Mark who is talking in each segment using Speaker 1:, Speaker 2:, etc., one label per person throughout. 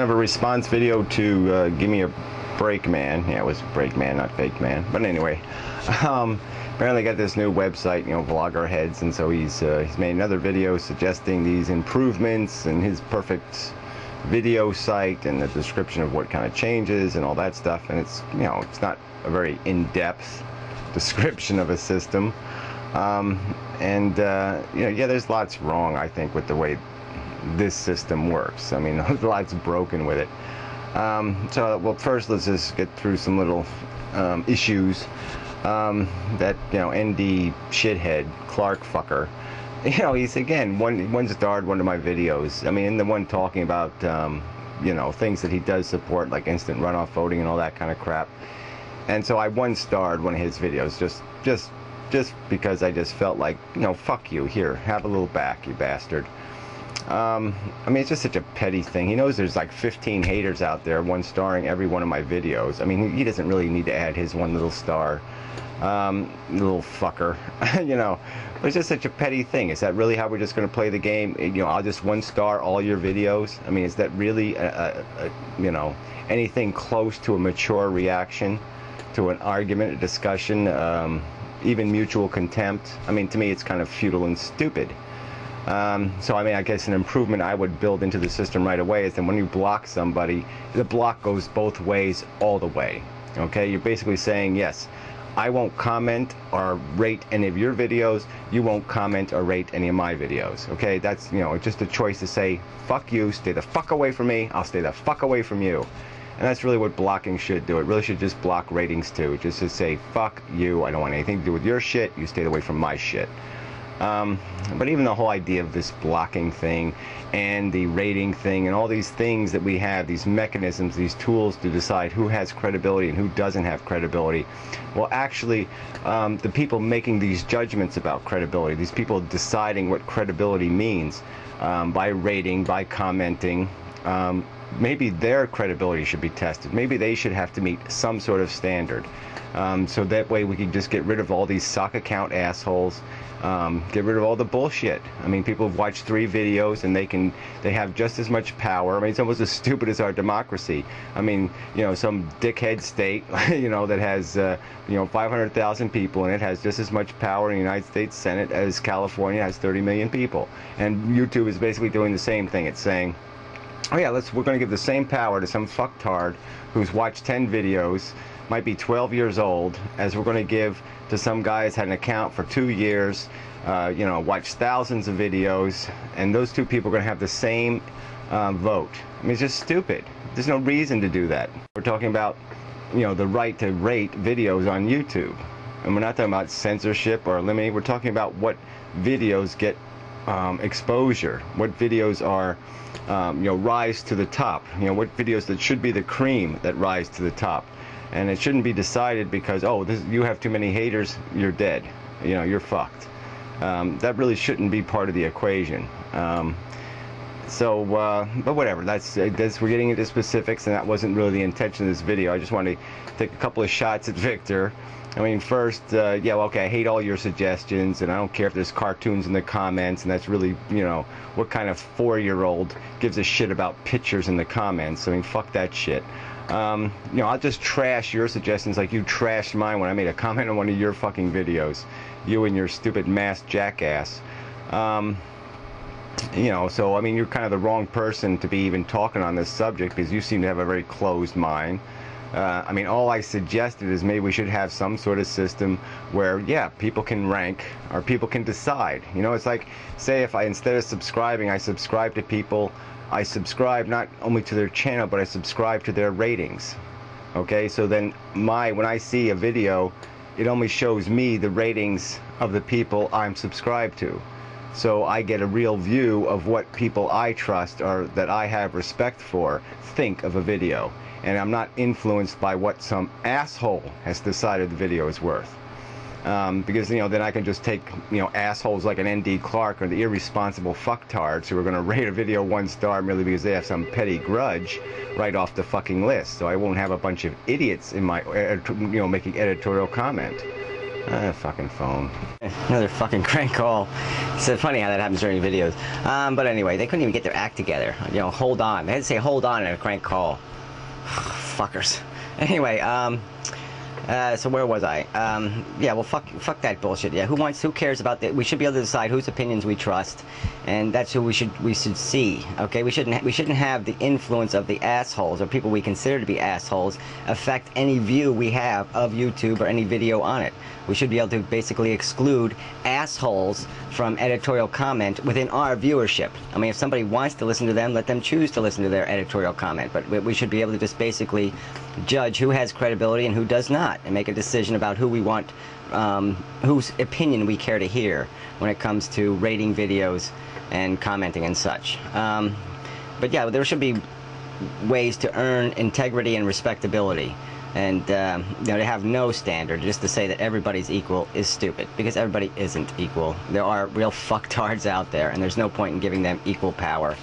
Speaker 1: Of a response video to Give Me a Break Man. Yeah, it was Break Man, not Fake Man. But anyway, apparently got this new website, Vlogger Heads, and so he's made another video suggesting these improvements and his perfect video site and the description of what kind of changes and all that stuff. And it's it's not a very in-depth description of a system. Yeah, there's lots wrong, I think, with the way this system works. I mean, a lot's broken with it. Well, first let's just get through some little issues that ND shithead Clark fucker. He's again one starred one of my videos. I mean, the one talking about things that he does support, like instant runoff voting and all that kind of crap. And so I one starred one of his videos just because I just felt like, fuck you, here, have a little back, you bastard. I mean, it's just such a petty thing. He knows there's like 15 haters out there, one starring every one of my videos. I mean, he doesn't really need to add his one little star, little fucker. But it's just such a petty thing. Is that really how we're just going to play the game? I'll just one star all your videos. I mean, is that really anything close to a mature reaction to an argument, a discussion, even mutual contempt? I mean, to me, it's kind of futile and stupid. So I mean, I guess an improvement I would build into the system right away is that when you block somebody, the block goes both ways all the way. Okay, you're basically saying, yes, I won't comment or rate any of your videos, you won't comment or rate any of my videos. Okay, that's just a choice to say, fuck you, stay the fuck away from me, I'll stay the fuck away from you. And that's really what blocking should do. It really should just block ratings too. Just to say, fuck you, I don't want anything to do with your shit, you stay away from my shit. But even the whole idea of this blocking thing and the rating thing and all these things that we have, these mechanisms, these tools to decide who has credibility and who doesn't have credibility, well, actually, the people making these judgments about credibility, these people deciding what credibility means by rating, by commenting, maybe their credibility should be tested. Maybe they should have to meet some sort of standard. So that way we can just get rid of all these sock account assholes, get rid of all the bullshit. I mean, people have watched 3 videos and they have just as much power. I mean, it's almost as stupid as our democracy. I mean, some dickhead state, that has, 500,000 people and it has just as much power in the United States Senate as California has 30 million people. And YouTube is basically doing the same thing. It's saying, oh yeah, we're going to give the same power to some fucktard who's watched 10 videos, might be 12 years old, as we're going to give to some guy who's had an account for 2 years, watched thousands of videos, and those two people are going to have the same vote. I mean, it's just stupid. There's no reason to do that. We're talking about, the right to rate videos on YouTube. And we're not talking about censorship or eliminating. We're talking about what videos get exposure, what videos are rise to the top, what videos that should be the cream that rise to the top. And it shouldn't be decided because, oh, you have too many haters, you're dead, you're fucked. That really shouldn't be part of the equation. But whatever, we're getting into specifics, and that wasn't really the intention of this video. I just wanted to take a couple of shots at Victor. I mean, first, yeah, well, okay, I hate all your suggestions, and I don't care if there's cartoons in the comments, and that's really, what kind of 4-year-old gives a shit about pictures in the comments? I mean, fuck that shit. I'll just trash your suggestions like you trashed mine when I made a comment on one of your fucking videos. You and your stupid masked jackass. So, I mean, you're kind of the wrong person to be even talking on this subject because you seem to have a very closed mind. I mean, all I suggested is maybe we should have some sort of system where, yeah, people can rank or people can decide. It's like, say if instead of subscribing, I subscribe to people, I subscribe not only to their channel, but I subscribe to their ratings. Okay, so then when I see a video, it only shows me the ratings of the people I'm subscribed to. So I get a real view of what people I trust or that I have respect for think of a video. And I'm not influenced by what some asshole has decided the video is worth. Because then I can just take assholes like an ND Clark or the irresponsible fucktards who are going to rate a video 1 star merely because they have some petty grudge right off the fucking list. So I won't have a bunch of idiots in my making editorial comment. Fucking phone.
Speaker 2: Another fucking crank call. It's funny how that happens during videos. But anyway, they couldn't even get their act together. You know, hold on. They had to say hold on in a crank call. Fuckers. Anyway, so where was I? Yeah, well, fuck that bullshit. Yeah, who cares about that? We should be able to decide whose opinions we trust, and that's who we should see. Okay, we shouldn't have the influence of the assholes or people we consider to be assholes affect any view we have of YouTube or any video on it. We should be able to basically exclude assholes from editorial comment within our viewership. I mean, if somebody wants to listen to them, let them choose to listen to their editorial comment. But we should be able to just basically judge who has credibility and who does not, and make a decision about who we want, whose opinion we care to hear when it comes to rating videos and commenting and such. But yeah, there should be ways to earn integrity and respectability. And you know, to have no standard, just to say that everybody's equal, is stupid, because everybody isn't equal. There are real fucktards out there, and there's no point in giving them equal power.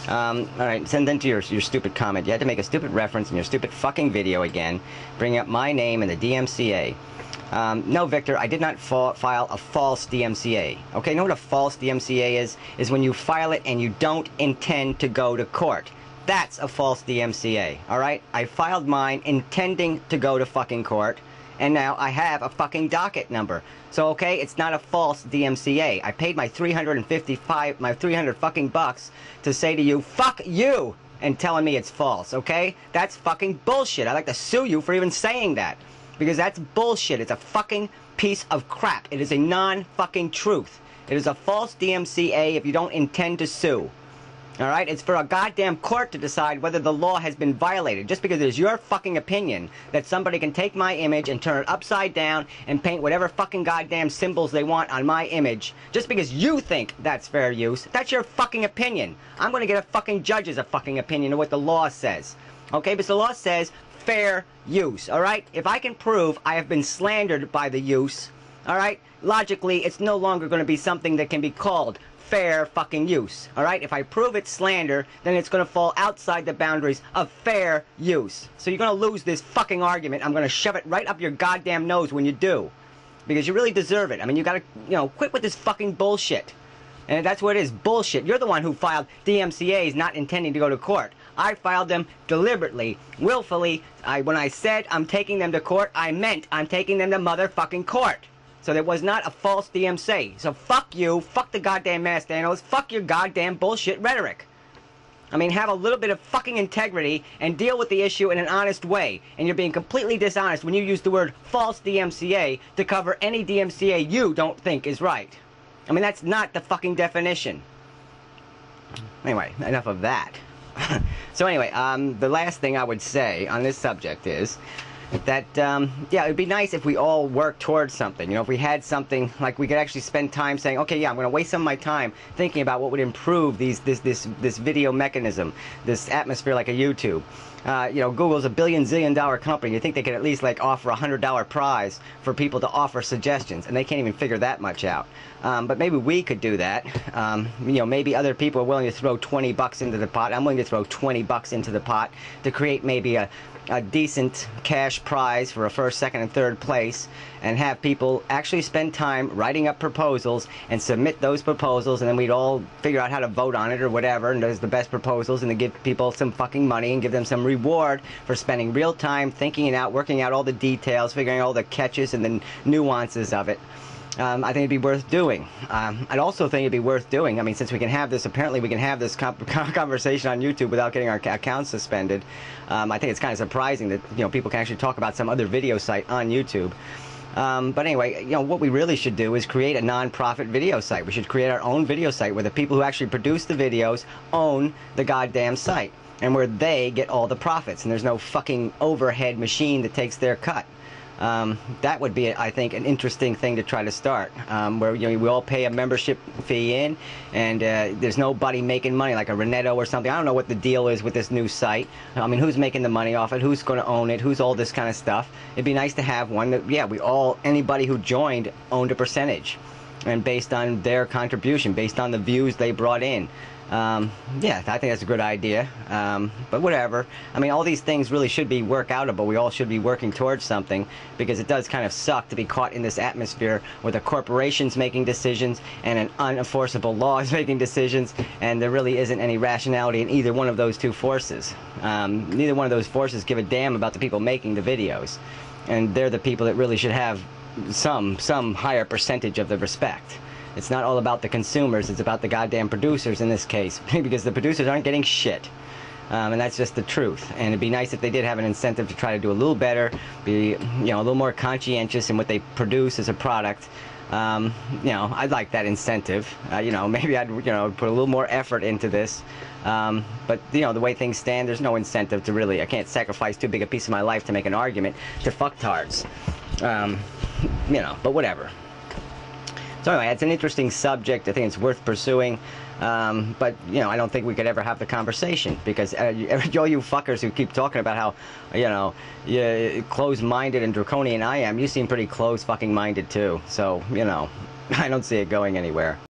Speaker 2: Alright, send then to your stupid comment. You had to make a stupid reference in your stupid fucking video again, bring up my name and the DMCA. No, Victor, I did not file a false DMCA. Okay, you know what a false DMCA is? Is when you file it and you don't intend to go to court. That's a false DMCA, alright? I filed mine intending to go to fucking court, and now I have a fucking docket number. So, okay, it's not a false DMCA. I paid my 300 fucking bucks to say to you, fuck you, and telling me it's false, okay? That's fucking bullshit. I'd like to sue you for even saying that, because that's bullshit. It's a fucking piece of crap. It is a non-fucking truth. It is a false DMCA if you don't intend to sue. Alright, it's for a goddamn court to decide whether the law has been violated. Just because it is your fucking opinion that somebody can take my image and turn it upside down and paint whatever fucking goddamn symbols they want on my image, just because you think that's fair use, that's your fucking opinion. I'm gonna get a fucking judge's fucking opinion of what the law says. Okay, because the law says fair use, alright? If I can prove I have been slandered by the use, alright, logically it's no longer gonna be something that can be called fair fucking use, alright? If I prove it's slander, then it's gonna fall outside the boundaries of fair use. So you're gonna lose this fucking argument. I'm gonna shove it right up your goddamn nose when you do. Because you really deserve it. I mean, you gotta, you know, quit with this fucking bullshit. And that's what it is, bullshit. You're the one who filed DMCAs not intending to go to court. I filed them deliberately, willfully. When I said I'm taking them to court, I meant I'm taking them to motherfucking court. So there was not a false DMCA. So fuck you, fuck the goddamn masked analysts, fuck your goddamn bullshit rhetoric. I mean, have a little bit of fucking integrity and deal with the issue in an honest way. And you're being completely dishonest when you use the word false DMCA to cover any DMCA you don't think is right. I mean, that's not the fucking definition. Anyway, enough of that. So anyway, the last thing I would say on this subject is that, yeah, it would be nice if we all worked towards something. You know, if we had something, like we could actually spend time saying, okay, yeah, I'm going to waste some of my time thinking about what would improve this video mechanism, this atmosphere like a YouTube. You know, Google's a billion-zillion-dollar company. You think they could at least, like, offer a $100 prize for people to offer suggestions, and they can't even figure that much out. But maybe we could do that. You know, maybe other people are willing to throw 20 bucks into the pot. I'm willing to throw 20 bucks into the pot to create maybe a decent cash prize for a first, second, and third place, and have people actually spend time writing up proposals and submit those proposals, and then we'd all figure out how to vote on it or whatever, and there's the best proposals, and then give people some fucking money and give them some reward for spending real time thinking it out, working out all the details, figuring out all the catches and the nuances of it. I think it'd be worth doing. I'd also think it'd be worth doing. I mean, since we can have this, apparently we can have this conversation on YouTube without getting our accounts suspended. I think it's kind of surprising that, you know, people can actually talk about some other video site on YouTube. But anyway, you know, what we really should do is create a non-profit video site. We should create our own video site where the people who actually produce the videos own the goddamn site, and where they get all the profits, and there's no fucking overhead machine that takes their cut. That would be, I think, an interesting thing to try to start, where, you know, we all pay a membership fee in, and there's nobody making money, like a Reneto or something. I don't know what the deal is with this new site. I mean, who's making the money off it? Who's going to own it? Who's all this kind of stuff? It'd be nice to have one that, yeah, anybody who joined owned a percentage, and based on their contribution, based on the views they brought in. Yeah, I think that's a good idea. But whatever. I mean, all these things really should be work outable. We all should be working towards something, because it does kind of suck to be caught in this atmosphere where the corporation's making decisions and an unenforceable law is making decisions, and there really isn't any rationality in either one of those two forces. Neither one of those forces give a damn about the people making the videos, and they're the people that really should have some higher percentage of the respect. It's not all about the consumers, it's about the goddamn producers in this case, because the producers aren't getting shit. And that's just the truth. And it'd be nice if they did have an incentive to try to do a little better, be, you know, a little more conscientious in what they produce as a product. You know, I'd like that incentive. You know, maybe I'd, you know, put a little more effort into this. But, you know, the way things stand, there's no incentive to really, I can't sacrifice too big a piece of my life to make an argument to fucktards. You know, but whatever. So anyway, it's an interesting subject. I think it's worth pursuing. But, you know, I don't think we could ever have the conversation, because all you fuckers who keep talking about how, you know, closed-minded and draconian I am, you seem pretty close fucking minded too. So, you know, I don't see it going anywhere.